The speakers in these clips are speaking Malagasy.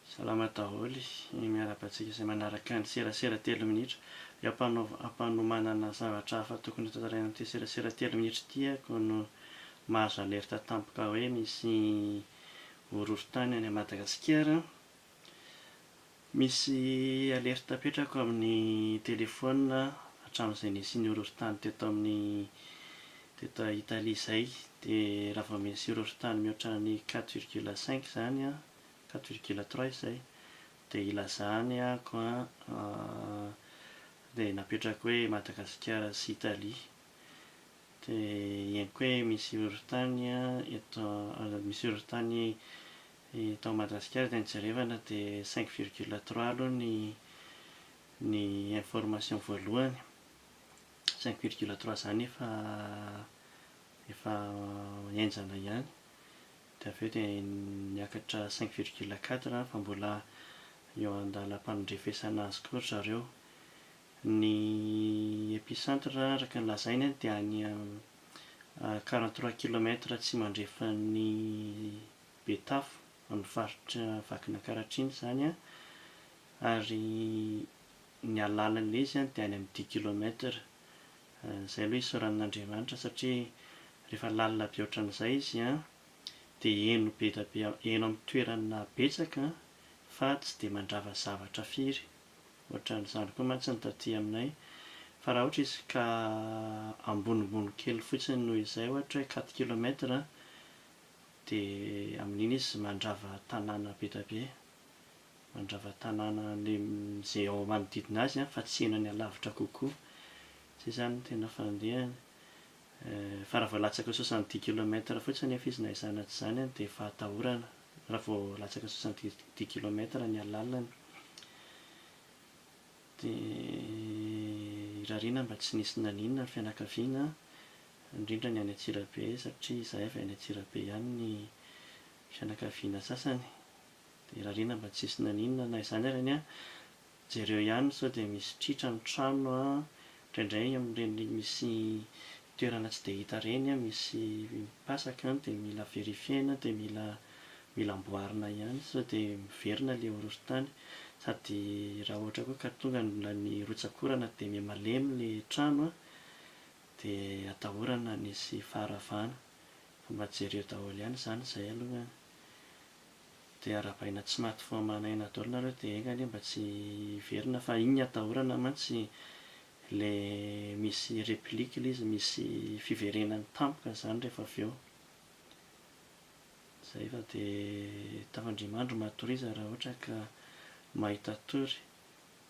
Salama daholo, miara-batsika izay manaraka ny serasera 3 minitra. Hampanomanana zavatra hafa tokony tantaraina amin'ity serasera 3 minitra ity aho no mahazo alerta tampoka hoe misy horohorontany any Madagasikara. Misy alerta apetrako amin'ny telefona hatramin'izay nisy ny horohorontany teto Italia izay, dia raha vao misy horohorontany mihoatra ny 4,5 izany an, 4,3 izay, dia ilazahany dia napetrako hoe Madagasikara sy Italia. Dia henoko hoe misy horohorontany eto Madagasikara dia nijerevana dia 5,3 aloha ny information voalohany. 5,3 izany efa henjana ihany, dia avy eo dia niakatra 5,4 fa mbola eo andalam-panondrefesana azy koa zareo. Ny epicentre araka ny lazainy dia any 43 kilometra tsy mandrefan'ny Betafo, amin'ny faritra Vakinankaratra izany an, ary ny alalan'ilay izy dia any amin'ny 10 kilometra. Izay aloha isaoran'Andriamanitra satria rehefa lalina be ohatran'izay izy an, dia heno be dia be, heno amin'ny toerana betsaka fa tsy dia mandrava zavatra firy. Ohatran'izany koa mantsy ny taty aminay, fa raha ohatra izy ka ambonimbony kely fotsiny noho izay, ohatra hoe 4 kilometra, dia amin'iny izy mandrava tanàna be dia be, mandrava tanàna izay ao manodidina azy fa tsy heno any alavitra kokoa. Izay izany no tena fandehany. Fa raha vao latsaka 70 kilometra fotsiny efa izy nahaizana an'izany dia efa atahorana raha vao latsaka 70 kilometra ny alalany. Dia rarina mba tsy nisy naninona ny fianakaviana, indrindra ny any Antsirabe satria izahay avy any Antsirabe ihany ny fianakaviana sasany. Dia rarina mba tsy nisy naninona na izany ary an, jereo ihany sao dia misy tritra ny trano an, indraindray amin'ireny misy toerana tsy dia hita ireny misy pasaka dia mila verifiena, dia mila amboarina ihany sao dia miverina ilay horohorontany. Sady raha ohatra koa ka tonga ny rotsakorana dia miha-malemy ilay trano an, dia atahorana nisy faharavana. Mba jereo daholo ihany izany izay aloha. Dia arahabaina tsy maty foamanaina daholo nareo dia engany mba tsy hiverina fa iny atahorana mantsy ilay misy replika ilay izy, misy fiverenany tampoka izany rehefa avy eo. Izay fa dia Tafandrimandry matoriza raha ohatra ka mahita tory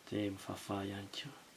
dia mivavaha ihany koa.